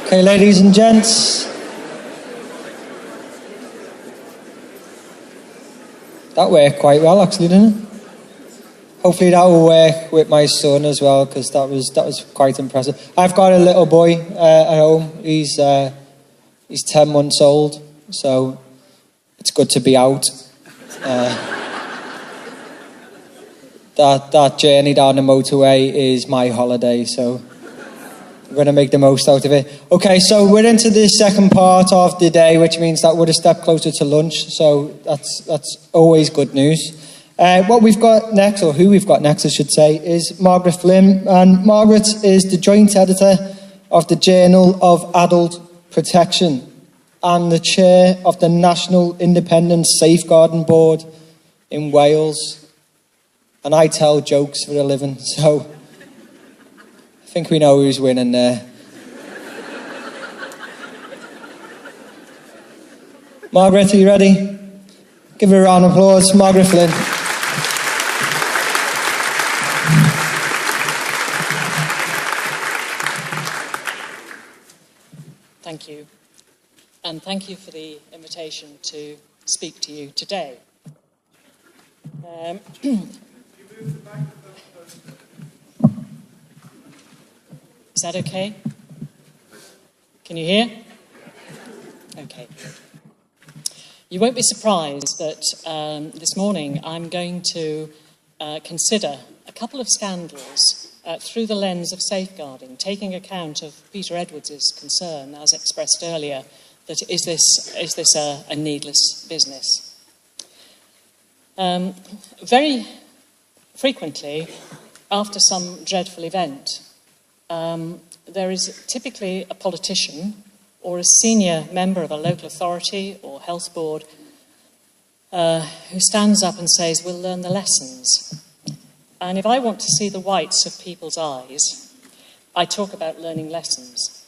Okay, ladies and gents. That worked quite well, actually, didn't it? Hopefully that will work with my son as well, because that was quite impressive. I've got a little boy at home. He's 10 months old, so it's good to be out. That journey down the motorway is my holiday, so we're going to make the most out of it. Okay, so we're into the second part of the day, which means that we're a step closer to lunch, so that's always good news. What we've got next, or who we've got next, I should say, is Margaret Flynn. And Margaret is the joint editor of the Journal of Adult Protection and the chair of the National Independent Safeguarding Board in Wales. And I tell jokes for a living, so I think we know who's winning there. Margaret, are you ready? Give her a round of applause. Margaret Flynn. Thank you. And thank you for the invitation to speak to you today. Is that okay? Can you hear? Okay. You won't be surprised that this morning I'm going to consider a couple of scandals through the lens of safeguarding, taking account of Peter Edwards' concern, as expressed earlier, that is this a needless business? Very frequently, after some dreadful event, there is typically a politician or a senior member of a local authority or health board who stands up and says, "We'll learn the lessons." And if I want to see the whites of people's eyes, I talk about learning lessons.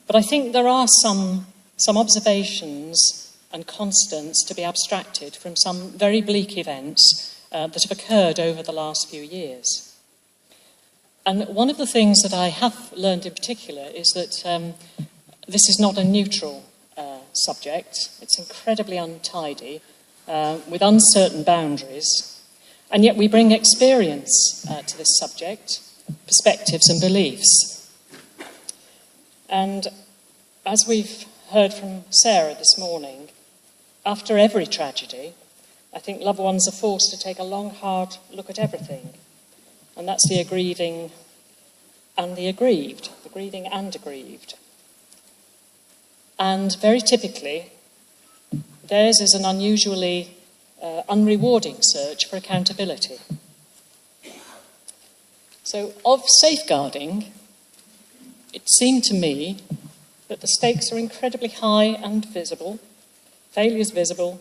But I think there are some observations and constants to be abstracted from some very bleak events that have occurred over the last few years. And one of the things that I have learned in particular is that this is not a neutral subject. It's incredibly untidy, with uncertain boundaries. And yet we bring experience to this subject, perspectives and beliefs. And as we've heard from Sarah this morning, after every tragedy, I think loved ones are forced to take a long, hard look at everything. And that's the grieving and the aggrieved, the grieving and aggrieved. And very typically, theirs is an unusually unrewarding search for accountability. So, of safeguarding, it seemed to me that the stakes are incredibly high and visible, failure is visible,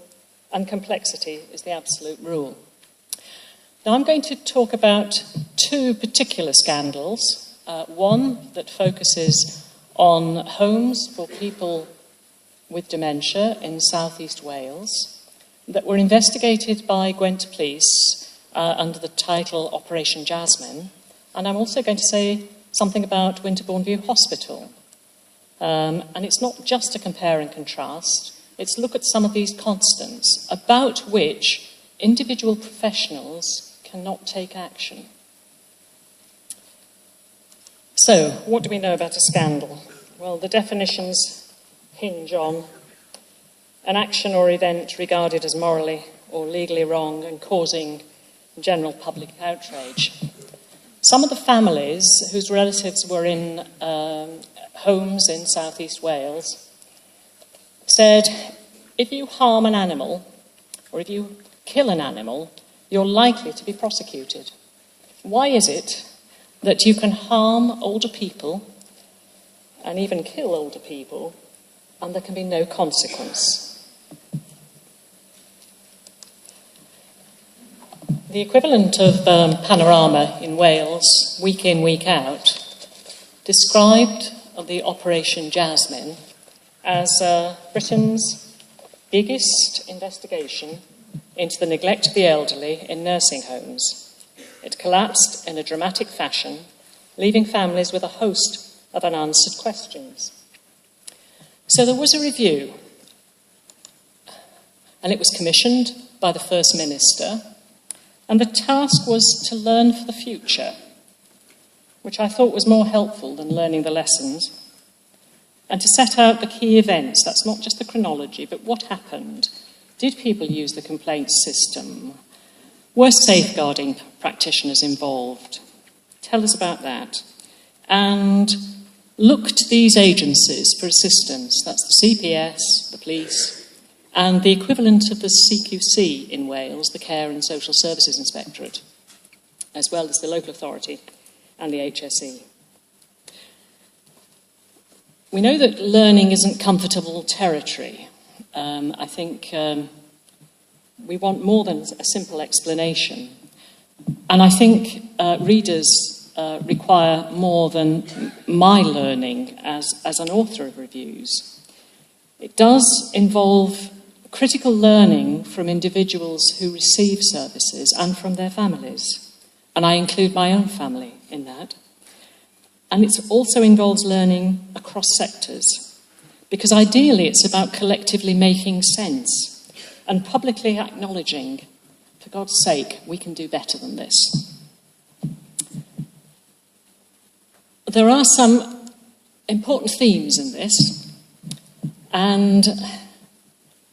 and complexity is the absolute rule. Now, I'm going to talk about two particular scandals. One that focuses on homes for people with dementia in southeast Wales that were investigated by Gwent Police under the title Operation Jasmine. And I'm also going to say something about Winterbourne View Hospital. And it's not just to compare and contrast, it's look at some of these constants about which individual professionals cannot take action. So, what do we know about a scandal? Well, the definitions hinge on an action or event regarded as morally or legally wrong and causing general public outrage. Some of the families whose relatives were in homes in southeast Wales said, if you harm an animal or if you kill an animal, you're likely to be prosecuted. Why is it that you can harm older people and even kill older people and there can be no consequence? The equivalent of Panorama in Wales, week in, week out, described the Operation Jasmine as Britain's biggest investigation into the neglect of the elderly in nursing homes. It collapsed in a dramatic fashion, leaving families with a host of unanswered questions. So there was a review, and it was commissioned by the First Minister, and the task was to learn for the future, which I thought was more helpful than learning the lessons, and to set out the key events. That's not just the chronology, but what happened. Did people use the complaints system? Were safeguarding practitioners involved? Tell us about that. And look to these agencies for assistance. That's the CPS, the police, and the equivalent of the CQC in Wales, the Care and Social Services Inspectorate, as well as the local authority and the HSE. We know that learning isn't comfortable territory. I think we want more than a simple explanation. And I think readers require more than my learning as an author of reviews. It does involve critical learning from individuals who receive services and from their families. And I include my own family in that. And it also involves learning across sectors, because ideally it's about collectively making sense and publicly acknowledging, for God's sake, we can do better than this. There are some important themes in this, and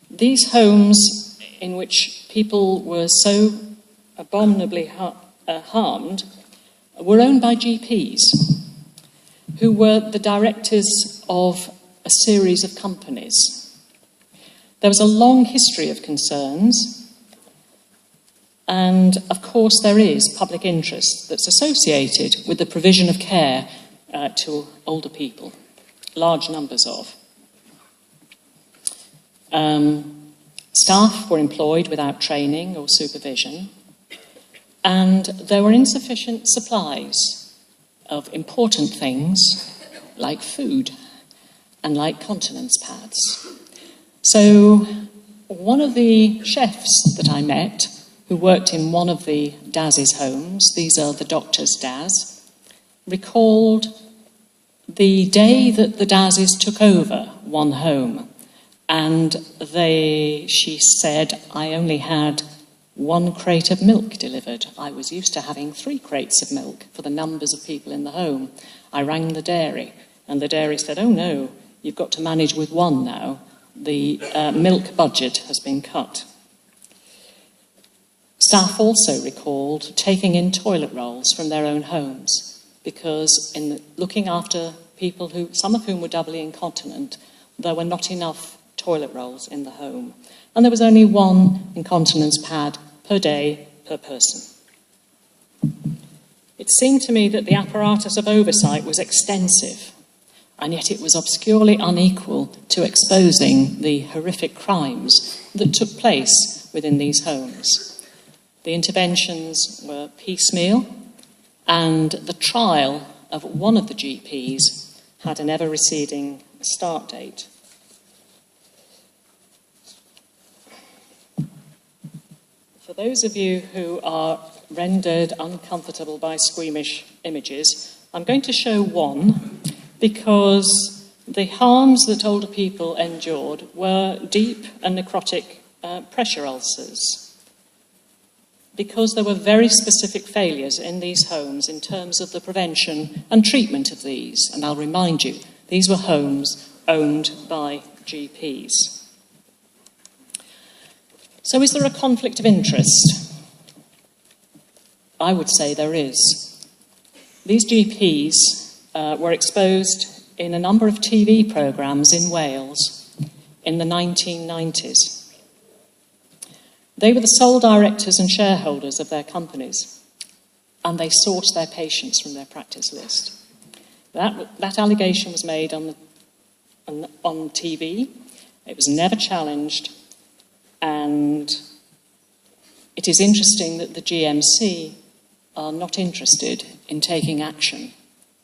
these homes in which people were so abominably harmed were owned by GPs, who were the directors of a series of companies. There was a long history of concerns, and of course there is public interest that's associated with the provision of care to older people, large numbers of. Staff were employed without training or supervision, and there were insufficient supplies of important things like food and like continence pads. So one of the chefs that I met, who worked in one of the Daz's homes, these are the doctor's Daz, recalled the day that the Daz's took over one home. And she said, I only had 1 crate of milk delivered. I was used to having 3 crates of milk for the numbers of people in the home. I rang the dairy, and the dairy said, oh no, you've got to manage with 1 now. The milk budget has been cut. Staff also recalled taking in toilet rolls from their own homes, because in looking after people some of whom were doubly incontinent, there were not enough toilet rolls in the home. And there was only 1 incontinence pad per day per person. It seemed to me that the apparatus of oversight was extensive, and yet it was obscurely unequal to exposing the horrific crimes that took place within these homes. The interventions were piecemeal, and the trial of one of the GPs had an ever-receding start date. For those of you who are rendered uncomfortable by squeamish images, I'm going to show one, because the harms that older people endured were deep and necrotic pressure ulcers, because there were very specific failures in these homes in terms of the prevention and treatment of these. And I'll remind you, these were homes owned by GPs. So is there a conflict of interest? I would say there is. These GPs were exposed in a number of TV programmes in Wales in the 1990s. They were the sole directors and shareholders of their companies, and they sourced their patients from their practice list. That allegation was made on TV. It was never challenged, and it is interesting that the GMC are not interested in taking action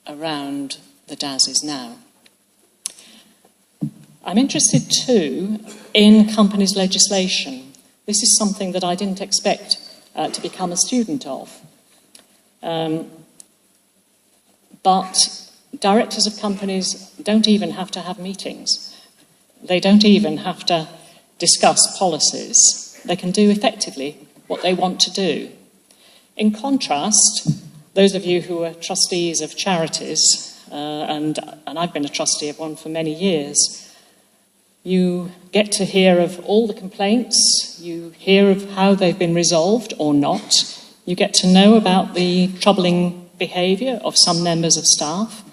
around the Daz's now. I'm interested too in companies' legislation. This is something that I didn't expect to become a student of. But Directors of companies don't even have to have meetings. They don't even have to discuss policies. They can do effectively what they want to do. In contrast, those of you who are trustees of charities, and I've been a trustee of one for many years, you get to hear of all the complaints, you hear of how they've been resolved or not, you get to know about the troubling behaviour of some members of staff,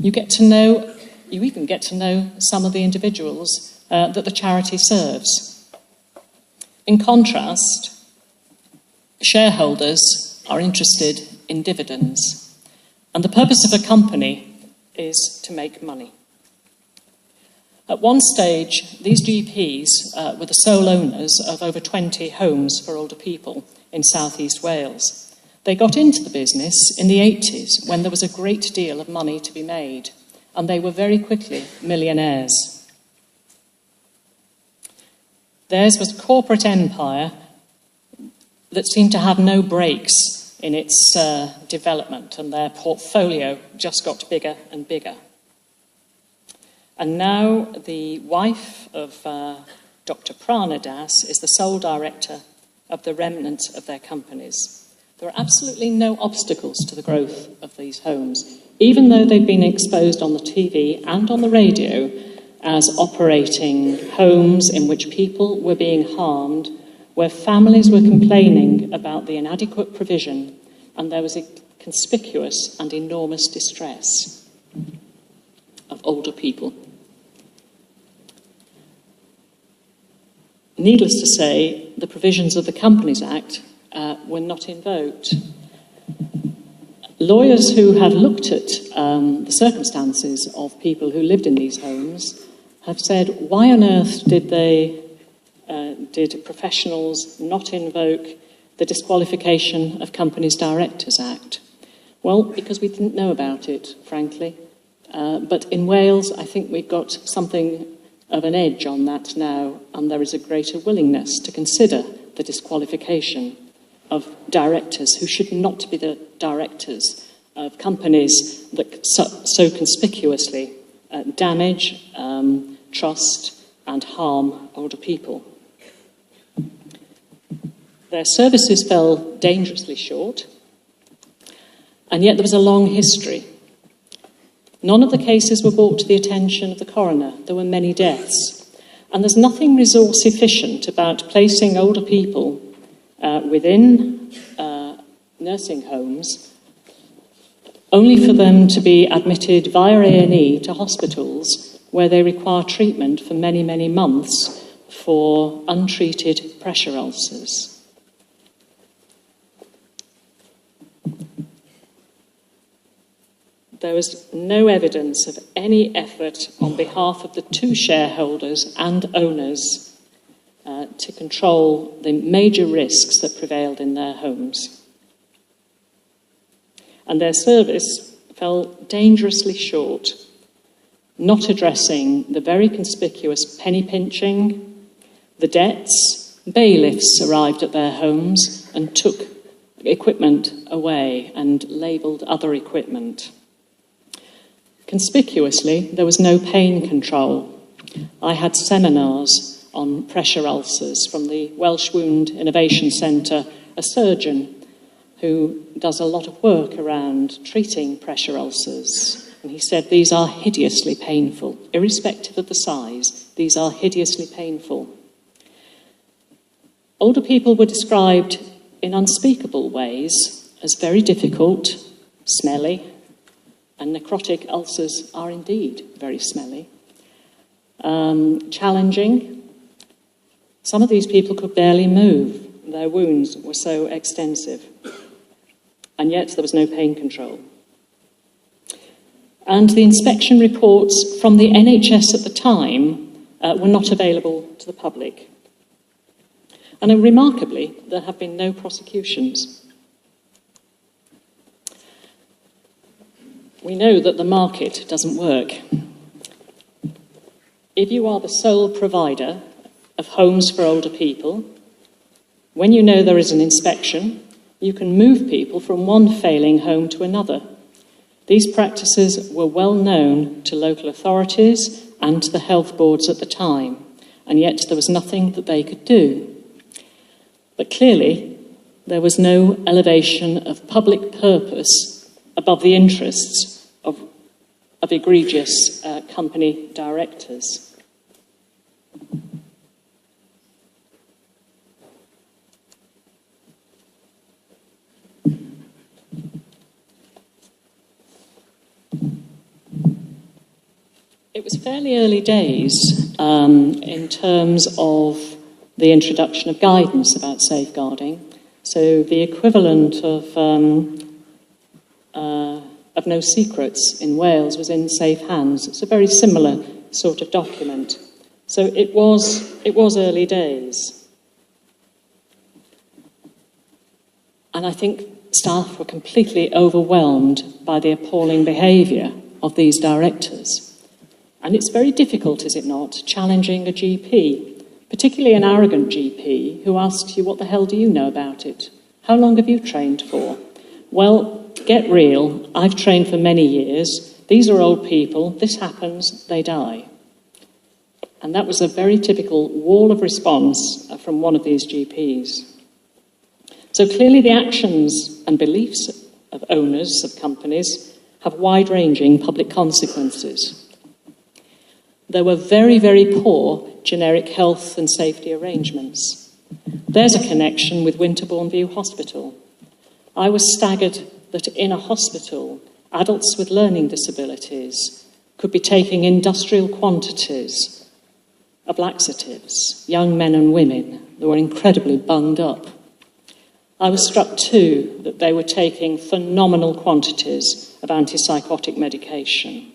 you even get to know some of the individuals that the charity serves. In contrast, shareholders are interested in dividends, and the purpose of a company is to make money. At one stage, these GPs were the sole owners of over 20 homes for older people in South East Wales. They got into the business in the 80s when there was a great deal of money to be made, and they were very quickly millionaires. Theirs was a corporate empire that seemed to have no brakes in its development, and their portfolio just got bigger and bigger. And now the wife of Dr. Pranadas is the sole director of the remnant of their companies. There are absolutely no obstacles to the growth of these homes, even though they've been exposed on the TV and on the radio as operating homes in which people were being harmed, where families were complaining about the inadequate provision, and there was a conspicuous and enormous distress of older people. Needless to say, the provisions of the Companies Act were not invoked. Lawyers who have looked at the circumstances of people who lived in these homes have said, why on earth did professionals not invoke the Disqualification of Companies Directors Act? Well, because we didn't know about it, frankly. But in Wales, I think we've got something of an edge on that now, and there is a greater willingness to consider the disqualification of directors who should not be the directors of companies that so conspicuously damage, trust and harm older people. Their services fell dangerously short, and yet there was a long history. None of the cases were brought to the attention of the coroner. There were many deaths. And there's nothing resource efficient about placing older people within nursing homes only for them to be admitted via A&E to hospitals where they require treatment for many, many months for untreated pressure ulcers. There was no evidence of any effort on behalf of the two shareholders and owners to control the major risks that prevailed in their homes. And their service fell dangerously short, not addressing the very conspicuous penny pinching, the debts. Bailiffs arrived at their homes and took equipment away and labelled other equipment. Conspicuously, there was no pain control. I had seminars on pressure ulcers from the Welsh Wound Innovation Centre, a surgeon who does a lot of work around treating pressure ulcers. And he said these are hideously painful, irrespective of the size. These are hideously painful. Older people were described in unspeakable ways as very difficult, smelly, and necrotic ulcers are indeed very smelly. Challenging. Some of these people could barely move. Their wounds were so extensive. And yet there was no pain control. And the inspection reports from the NHS at the time were not available to the public. And remarkably, there have been no prosecutions. We know that the market doesn't work. If you are the sole provider of homes for older people, when you know there is an inspection, you can move people from one failing home to another. These practices were well known to local authorities and to the health boards at the time, and yet there was nothing that they could do. But clearly, there was no elevation of public purpose above the interests of egregious company directors. It was fairly early days in terms of the introduction of guidance about safeguarding. So the equivalent of No Secrets in Wales was in Safe Hands. It's a very similar sort of document. So it was early days. And I think staff were completely overwhelmed by the appalling behaviour of these directors. And it's very difficult, is it not, challenging a GP, particularly an arrogant GP who asks you, what the hell do you know about it? How long have you trained for? Well, get real. I've trained for many years. These are old people. This happens. They die. And that was a very typical wall of response from one of these GPs. So clearly the actions and beliefs of owners of companies have wide-ranging public consequences. There were very, very poor generic health and safety arrangements. There's a connection with Winterbourne View Hospital. I was staggered that in a hospital, adults with learning disabilities could be taking industrial quantities of laxatives, young men and women. They were incredibly bunged up. I was struck too that they were taking phenomenal quantities of antipsychotic medication.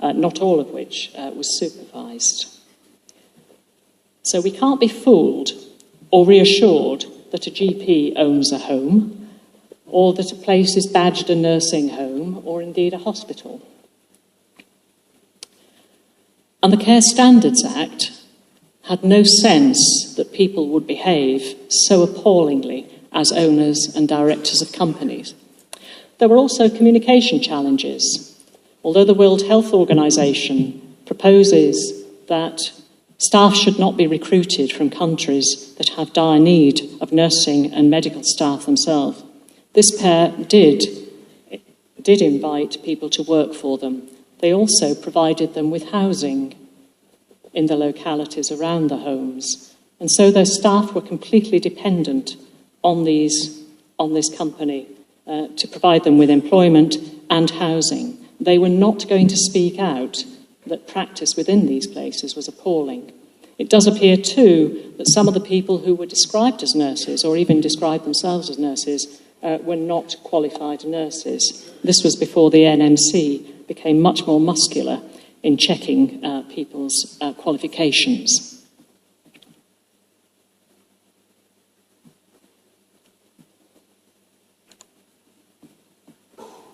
Not all of which was supervised. So we can't be fooled or reassured that a GP owns a home, or that a place is badged a nursing home, or indeed a hospital. And the Care Standards Act had no sense that people would behave so appallingly as owners and directors of companies. There were also communication challenges. Although the World Health Organization proposes that staff should not be recruited from countries that have dire need of nursing and medical staff themselves, this pair did invite people to work for them. They also provided them with housing in the localities around the homes. And so their staff were completely dependent on this company to provide them with employment and housing. They were not going to speak out that practice within these places was appalling. It does appear, too, that some of the people who were described as nurses, or even described themselves as nurses, were not qualified nurses. This was before the NMC became much more muscular in checking people's qualifications.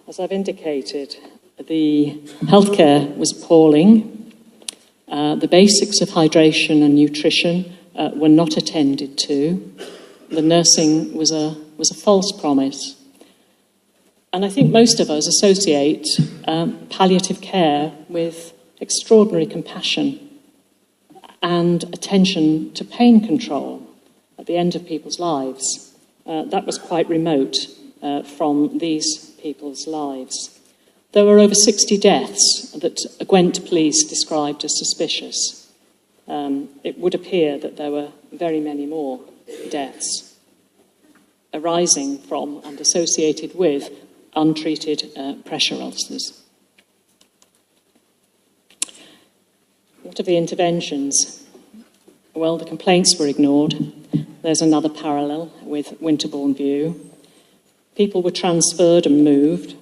As I've indicated, the healthcare was appalling. The basics of hydration and nutrition were not attended to. The nursing was a false promise. And I think most of us associate palliative care with extraordinary compassion and attention to pain control at the end of people's lives. That was quite remote from these people's lives. There were over 60 deaths that Gwent police described as suspicious. It would appear that there were very many more deaths arising from and associated with untreated pressure ulcers. What of the interventions? Well, the complaints were ignored. There's another parallel with Winterbourne View. People were transferred and moved.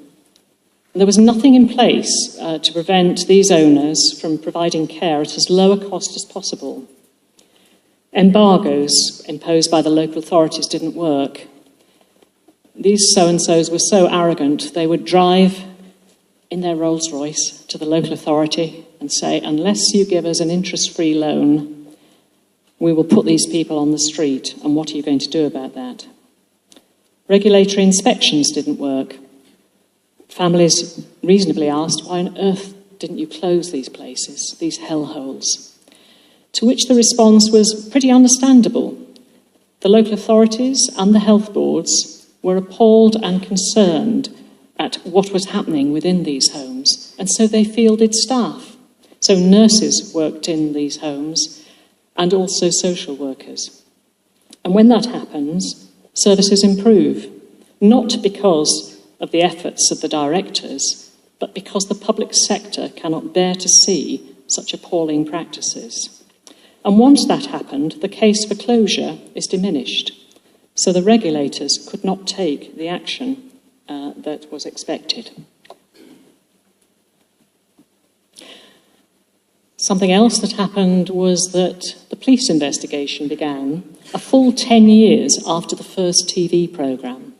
There was nothing in place to prevent these owners from providing care at as low a cost as possible. Embargoes imposed by the local authorities didn't work. These so-and-sos were so arrogant, they would drive in their Rolls Royce to the local authority and say, unless you give us an interest-free loan, we will put these people on the street, and what are you going to do about that? Regulatory inspections didn't work. families reasonably asked, why on earth didn't you close these places, these hellholes? To which the response was pretty understandable. The local authorities and the health boards were appalled and concerned at what was happening within these homes, and so they fielded staff. So nurses worked in these homes and also social workers. And when that happens, services improve, not because of the efforts of the directors, but because the public sector cannot bear to see such appalling practices. And once that happened, the case for closure is diminished. So the regulators could not take the action that was expected. Something else that happened was that the police investigation began a full 10 years after the first TV programme.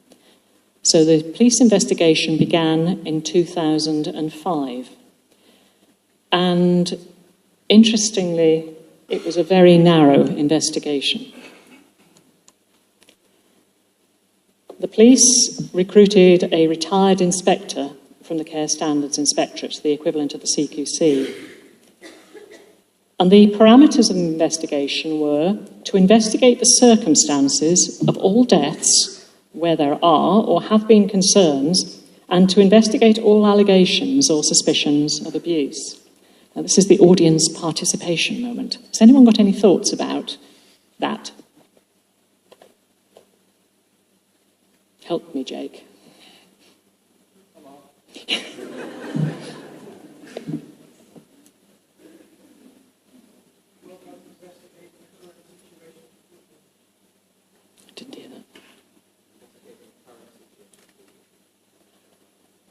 So the police investigation began in 2005. And interestingly, it was a very narrow investigation. The police recruited a retired inspector from the Care Standards Inspectorate, the equivalent of the CQC. And the parameters of the investigation were to investigate the circumstances of all deaths where there are or have been concerns, and to investigate all allegations or suspicions of abuse. Now, this is the audience participation moment. Has anyone got any thoughts about that? Help me, Jake. Come on. Didn't hear that.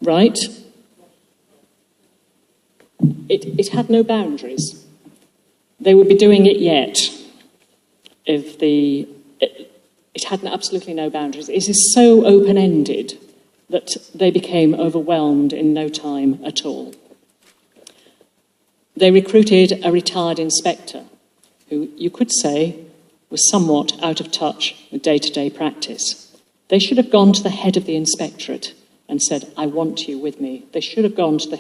Right. It had no boundaries. They would be doing it yet if it had absolutely no boundaries. It is so open-ended that they became overwhelmed in no time at all. They recruited a retired inspector who, you could say, was somewhat out of touch with day-to-day practice. They should have gone to the head of the inspectorate and said, I want you with me. They should have gone to the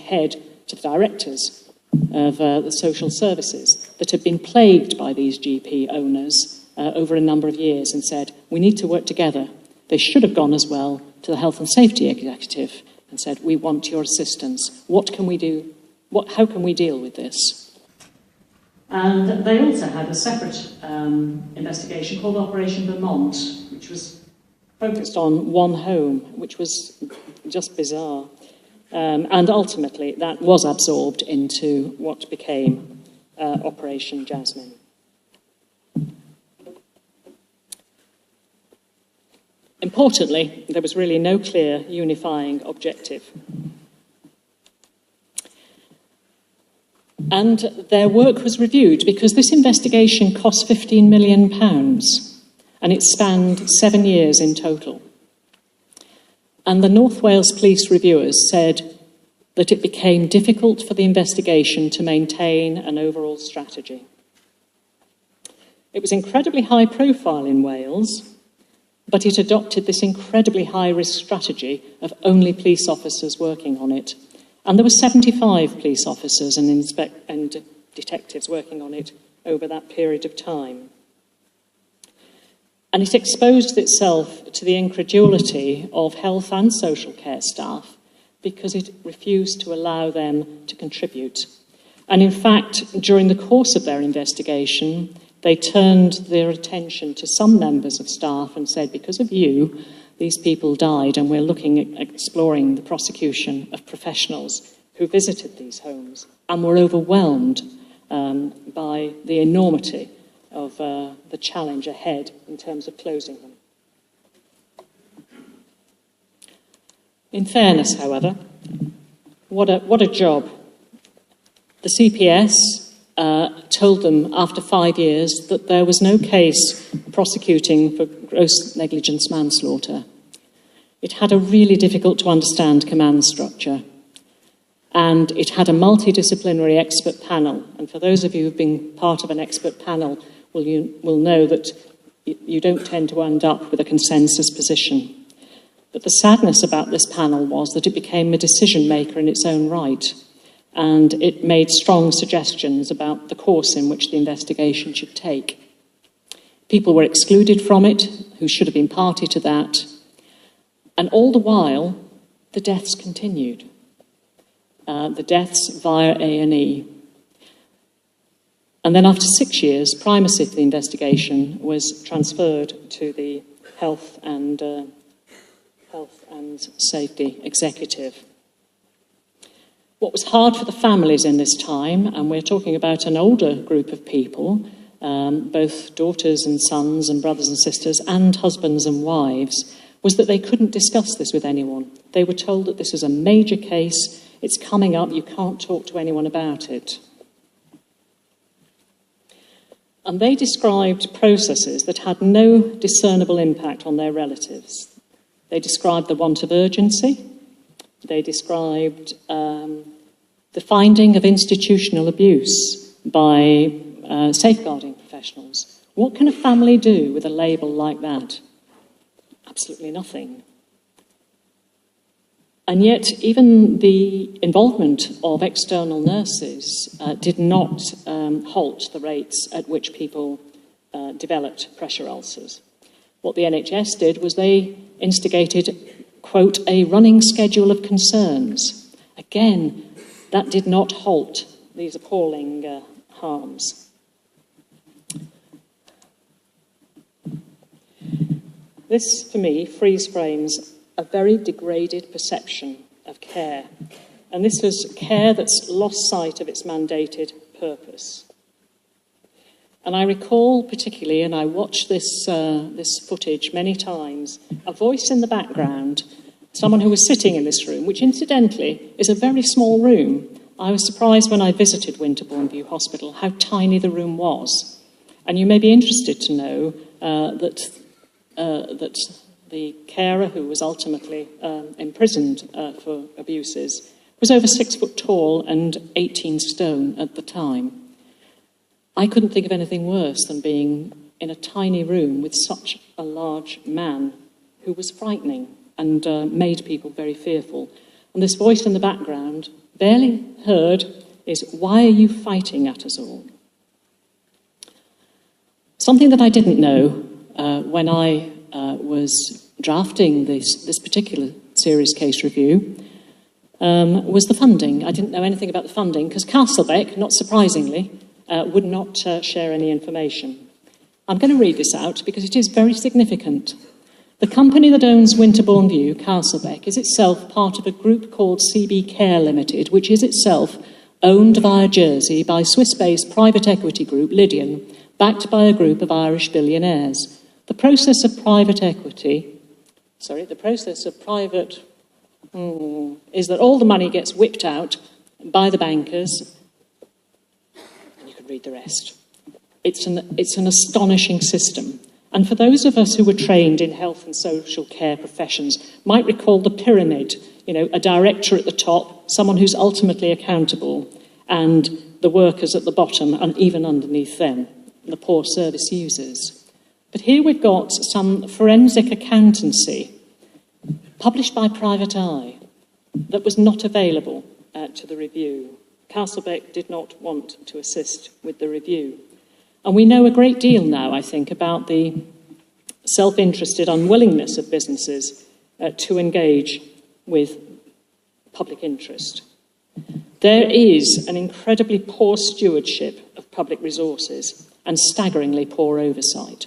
directors of the social services that had been plagued by these GP owners over a number of years and said, we need to work together. They should have gone as well to the health and safety executive and said, we want your assistance. What can we do? How can we deal with this? And they also had a separate investigation called Operation Vermont, which was focused on one home, which was just bizarre. And ultimately, that was absorbed into what became Operation Jasmine. Importantly, there was really no clear unifying objective. And their work was reviewed because this investigation cost £15 million and it spanned 7 years in total. And the North Wales Police reviewers said that it became difficult for the investigation to maintain an overall strategy. It was incredibly high profile in Wales, but it adopted this incredibly high-risk strategy of only police officers working on it. And there were 75 police officers and detectives working on it over that period of time. And it exposed itself to the incredulity of health and social care staff because it refused to allow them to contribute. And in fact, during the course of their investigation, they turned their attention to some members of staff and said, because of you, these people died, and we're looking at exploring the prosecution of professionals who visited these homes and were overwhelmed by the enormity of the challenge ahead in terms of closing them. In fairness, however, what a job. The CPS told them after 5 years that there was no case prosecuting for gross negligence manslaughter. It had a really difficult to understand command structure, and it had a multidisciplinary expert panel. And for those of you who've been part of an expert panel, will know that you don't tend to end up with a consensus position. But the sadness about this panel was that it became a decision maker in its own right, and it made strong suggestions about the course in which the investigation should take. People were excluded from it who should have been party to that, and all the while, the deaths continued. The deaths via A&E. And then after 6 years, primacy of the investigation was transferred to the Health and Safety Executive. What was hard for the families in this time, and we're talking about an older group of people, both daughters and sons and brothers and sisters and husbands and wives, was that they couldn't discuss this with anyone. They were told that this was a major case, it's coming up, you can't talk to anyone about it. And they described processes that had no discernible impact on their relatives. They described the want of urgency. They described the finding of institutional abuse by safeguarding professionals. What can a family do with a label like that? Absolutely nothing. And yet, even the involvement of external nurses did not halt the rates at which people developed pressure ulcers. What the NHS did was they instigated, quote, a running schedule of concerns. Again, that did not halt these appalling harms. This, for me, freeze frames a very degraded perception of care. And this was care that's lost sight of its mandated purpose. And I recall particularly, and I watched this footage many times, a voice in the background, someone who was sitting in this room, which incidentally is a very small room. I was surprised when I visited Winterbourne View Hospital how tiny the room was. And you may be interested to know that the carer who was ultimately imprisoned for abuses was over 6 foot tall and 18 stone at the time. I couldn't think of anything worse than being in a tiny room with such a large man who was frightening and made people very fearful. And this voice in the background, barely heard, is, "Why are you fighting at us all?" Something that I didn't know when I was drafting this particular series case review was the funding. I didn't know anything about the funding because Castlebeck, not surprisingly, would not share any information. I'm going to read this out because it is very significant. The company that owns Winterbourne View, Castlebeck, is itself part of a group called CB Care Limited, which is itself owned via Jersey by Swiss-based private equity group Lydian, backed by a group of Irish billionaires. The process of private is that all the money gets whipped out by the bankers, and you can read the rest. It's an astonishing system. And for those of us who were trained in health and social care professions might recall the pyramid, a director at the top, someone who's ultimately accountable, and the workers at the bottom and even underneath them, the poor service users. But here we've got some forensic accountancy published by Private Eye that was not available to the review. Castlebeck did not want to assist with the review. And we know a great deal now, I think, about the self-interested unwillingness of businesses to engage with public interest. There is an incredibly poor stewardship of public resources and staggeringly poor oversight.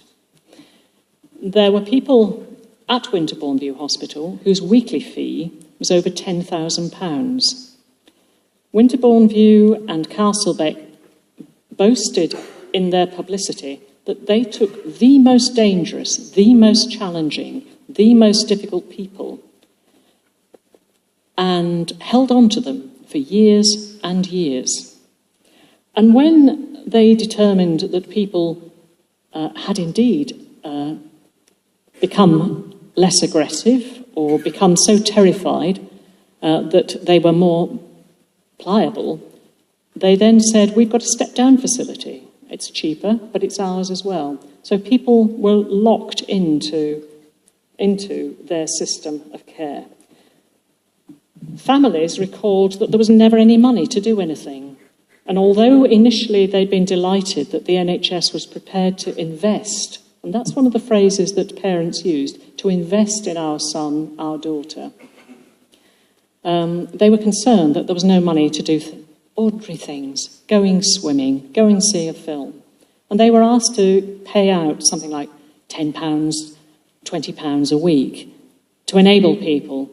There were people at Winterbourne View Hospital whose weekly fee was over £10,000. Winterbourne View and Castlebeck boasted in their publicity that they took the most dangerous, the most challenging, the most difficult people and held on to them for years and years. And when they determined that people had indeed become less aggressive or become so terrified that they were more pliable, they then said, we've got a step-down facility. It's cheaper, but it's ours as well. So people were locked into into their system of care. Families recalled that there was never any money to do anything. And although initially they'd been delighted that the NHS was prepared to invest, and that's one of the phrases that parents used, to invest in our son, our daughter, they were concerned that there was no money to do ordinary things, going swimming, go and see a film. And they were asked to pay out something like £10, £20 a week to enable people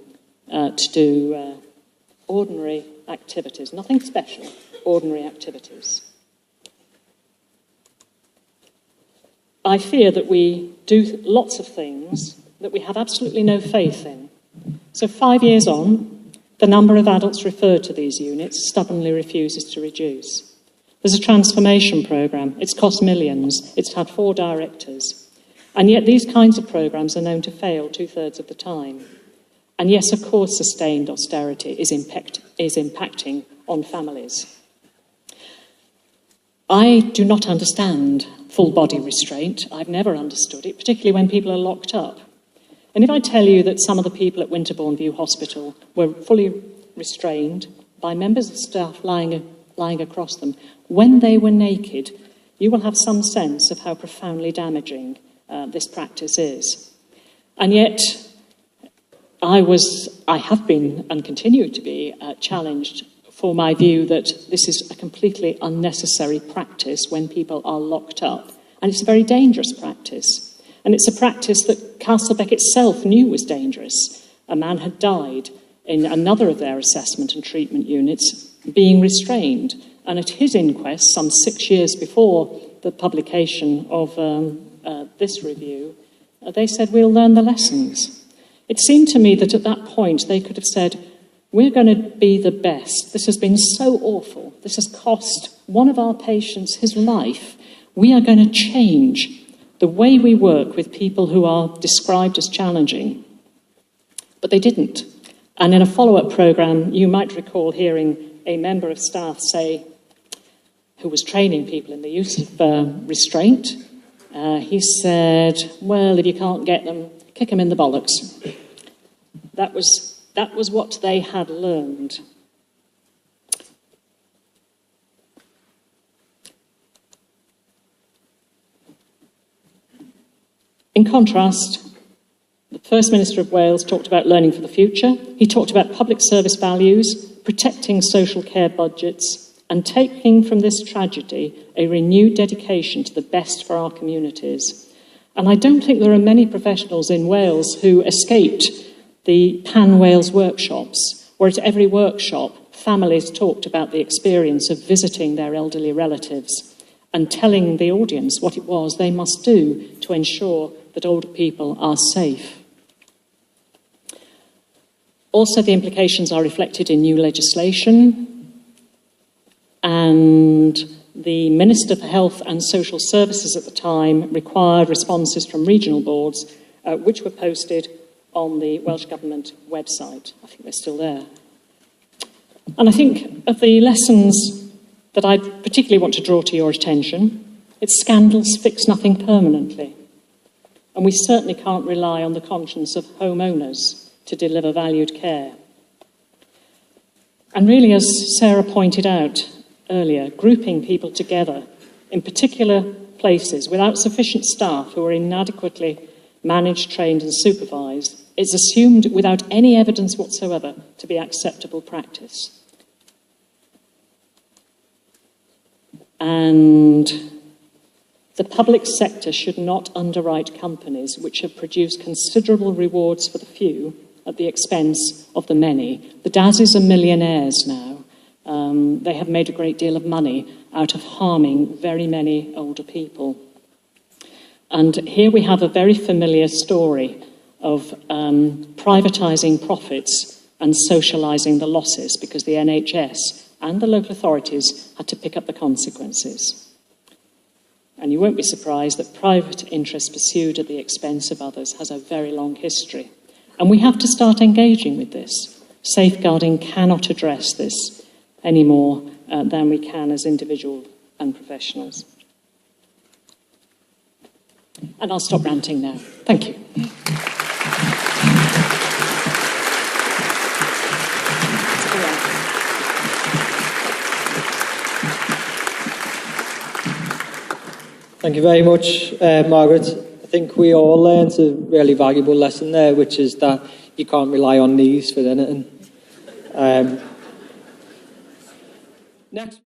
to do ordinary activities, nothing special, ordinary activities. I fear that we do lots of things that we have absolutely no faith in. So 5 years on, the number of adults referred to these units stubbornly refuses to reduce. There's a transformation programme. It's cost millions. It's had 4 directors. And yet these kinds of programmes are known to fail 2/3 of the time. And yes, of course, sustained austerity is impacting on families. I do not understand full body restraint. I've never understood it, particularly when people are locked up. And if I tell you that some of the people at Winterbourne View Hospital were fully restrained by members of staff lying across them when they were naked, you will have some sense of how profoundly damaging this practice is. And yet, I have been and continue to be challenged for my view that this is a completely unnecessary practice when people are locked up. And it's a very dangerous practice. And it's a practice that Castlebeck itself knew was dangerous. A man had died in another of their assessment and treatment units being restrained. And at his inquest, some 6 years before the publication of this review, they said, we'll learn the lessons. It seemed to me that at that point they could have said, we're going to be the best. This has been so awful. This has cost one of our patients his life. We are going to change the way we work with people who are described as challenging. But they didn't. And in a follow-up programme, you might recall hearing a member of staff say, who was training people in the use of restraint, he said, well, if you can't get them, kick them in the bollocks. That was what they had learned. In contrast, the First Minister of Wales talked about learning for the future. He talked about public service values, protecting social care budgets, and taking from this tragedy a renewed dedication to the best for our communities. And I don't think there are many professionals in Wales who escaped the Pan-Wales workshops, where at every workshop, families talked about the experience of visiting their elderly relatives and telling the audience what it was they must do to ensure that older people are safe. Also, the implications are reflected in new legislation, and the Minister for Health and Social Services at the time required responses from regional boards, which were posted on the Welsh Government website. I think they're still there. And I think of the lessons that I particularly want to draw to your attention, it's scandals fix nothing permanently. And we certainly can't rely on the conscience of homeowners to deliver valued care. And really, as Sarah pointed out earlier, grouping people together in particular places without sufficient staff who are inadequately managed, trained and supervised is assumed without any evidence whatsoever to be acceptable practice. And the public sector should not underwrite companies which have produced considerable rewards for the few at the expense of the many. The Dazzies are millionaires now. They have made a great deal of money out of harming very many older people. And here we have a very familiar story of privatising profits and socialising the losses because the NHS and the local authorities had to pick up the consequences. And you won't be surprised that private interest pursued at the expense of others has a very long history. And we have to start engaging with this. Safeguarding cannot address this any more than we can as individuals and professionals. And I'll stop ranting now. Thank you. Thank you very much, Margaret. I think we all learned a really valuable lesson there, which is that you can't rely on these for anything. Next.